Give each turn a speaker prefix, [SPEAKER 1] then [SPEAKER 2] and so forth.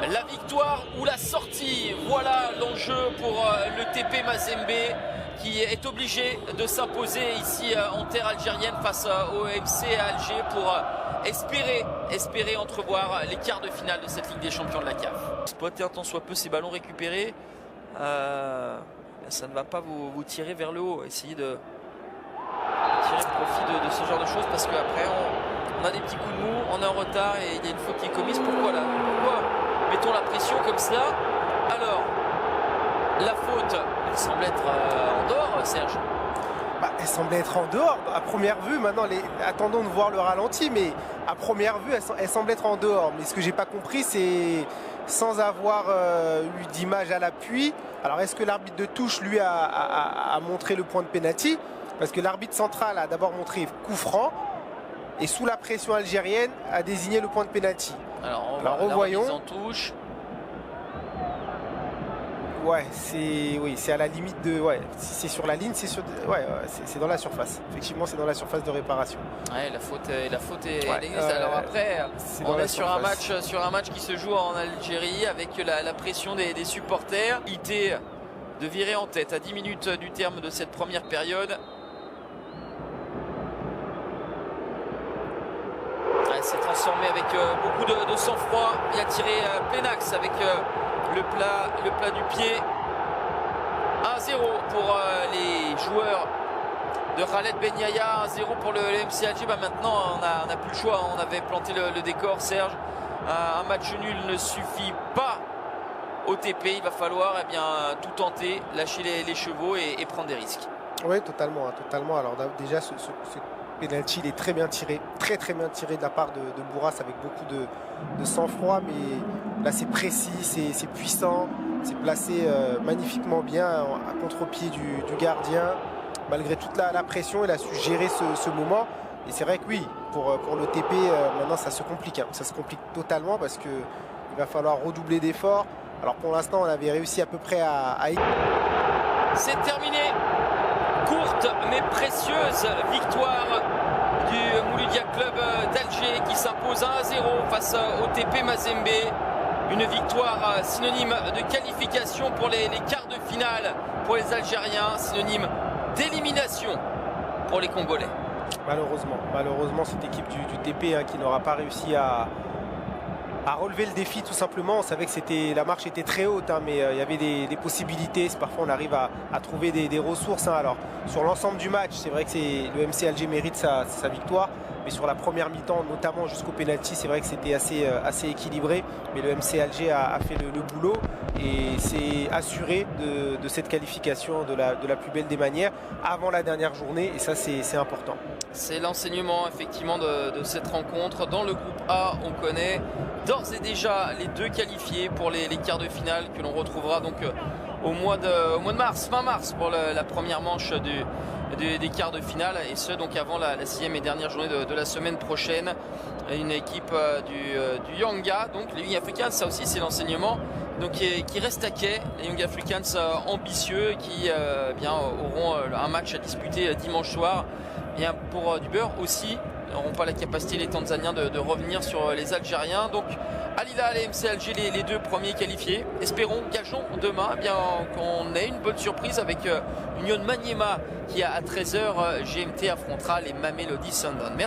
[SPEAKER 1] La victoire ou la sortie, voilà l'enjeu pour le TP Mazembe qui est obligé de s'imposer ici en terre algérienne face au MC Alger pour espérer entrevoir les quarts de finale de cette Ligue des Champions de la CAF. Exploiter un tant soit peu ces ballons récupérés, ça ne va pas vous tirer vers le haut. Essayez de tirer profit de ce genre de choses parce qu'après on a des petits coups de mou, on est en retard et il y a une faute qui est commise. Pourquoi là? Pourquoi mettons la pression comme cela? Alors, la faute, elle semble être en dehors, Serge.
[SPEAKER 2] Elle semblait être en dehors à première vue. Maintenant, attendons de voir le ralenti, mais à première vue, elle semble être en dehors. Mais ce que j'ai pas compris, c'est sans avoir eu d'image à l'appui. Alors, est-ce que l'arbitre de touche, lui, a montré le point de pénalty? Parce que l'arbitre central a d'abord montré coup franc et sous la pression algérienne a désigné le point de pénalty.
[SPEAKER 1] Alors,
[SPEAKER 2] revoyons.
[SPEAKER 1] La remise en touche.
[SPEAKER 2] Ouais, c'est à la limite de. Ouais, si c'est sur la ligne, c'est dans la surface. Effectivement, c'est dans la surface de réparation.
[SPEAKER 1] Ouais, la faute est. Ouais, alors après, on est sur un match qui se joue en Algérie avec la pression des supporters. IT de virer en tête à 10 minutes du terme de cette première période. S'est transformé avec beaucoup de sang-froid. Il a tiré plein axe avec le plat du pied. 1-0 pour les joueurs de Khaled Ben Yahya. 1-0 pour le MC Alger. Maintenant, on n'a plus le choix. On avait planté le décor, Serge. Un match nul ne suffit pas au TP. Il va falloir tout tenter, lâcher les chevaux et prendre des risques.
[SPEAKER 2] Oui, totalement. Alors déjà, ce penalty, il est très bien tiré, très bien tiré de la part de Bourras avec beaucoup de sang-froid, mais là c'est précis, c'est puissant, c'est placé magnifiquement bien à contre-pied du gardien. Malgré toute la pression, il a su gérer ce moment. Et c'est vrai que oui, pour le TP, maintenant ça se complique. Ça se complique totalement parce qu'il va falloir redoubler d'efforts. Alors pour l'instant, on avait réussi à peu près à...
[SPEAKER 1] C'est terminé. Courte mais précieuse victoire du Mouloudia Club d'Alger qui s'impose 1-0 face au TP Mazembe. Une victoire synonyme de qualification pour les quarts de finale pour les Algériens, synonyme d'élimination pour les Congolais.
[SPEAKER 2] Malheureusement cette équipe du TP qui n'aura pas réussi à relever le défi tout simplement. On savait que la marche était très haute, mais il y avait des possibilités. Parfois on arrive à trouver des ressources. Alors sur l'ensemble du match, c'est vrai que le MC Alger mérite sa victoire. Mais sur la première mi-temps, notamment jusqu'au pénalty, c'est vrai que c'était assez équilibré. Mais le MC Alger a fait le boulot et s'est assuré de cette qualification de la plus belle des manières avant la dernière journée. Et ça, c'est important.
[SPEAKER 1] C'est l'enseignement effectivement de cette rencontre. Dans le groupe A, on connaît d'ores et déjà les deux qualifiés pour les quarts de finale que l'on retrouvera donc au mois de mars, fin mars pour la première manche des quarts de finale, et ce donc avant la 6e et dernière journée de la semaine prochaine. Une équipe du Yanga, donc les Young Africans, ça aussi c'est l'enseignement, donc qui reste à quai, les Young Africans ambitieux qui auront un match à disputer dimanche soir. Pour du beurre aussi, n'auront pas la capacité les Tanzaniens de revenir sur les Algériens. Donc Al Hilal et MC Alger, les deux premiers qualifiés. Espérons, gageons demain qu'on ait une bonne surprise avec Union Maniema qui à 13h GMT affrontera les Mamelody Sundowns.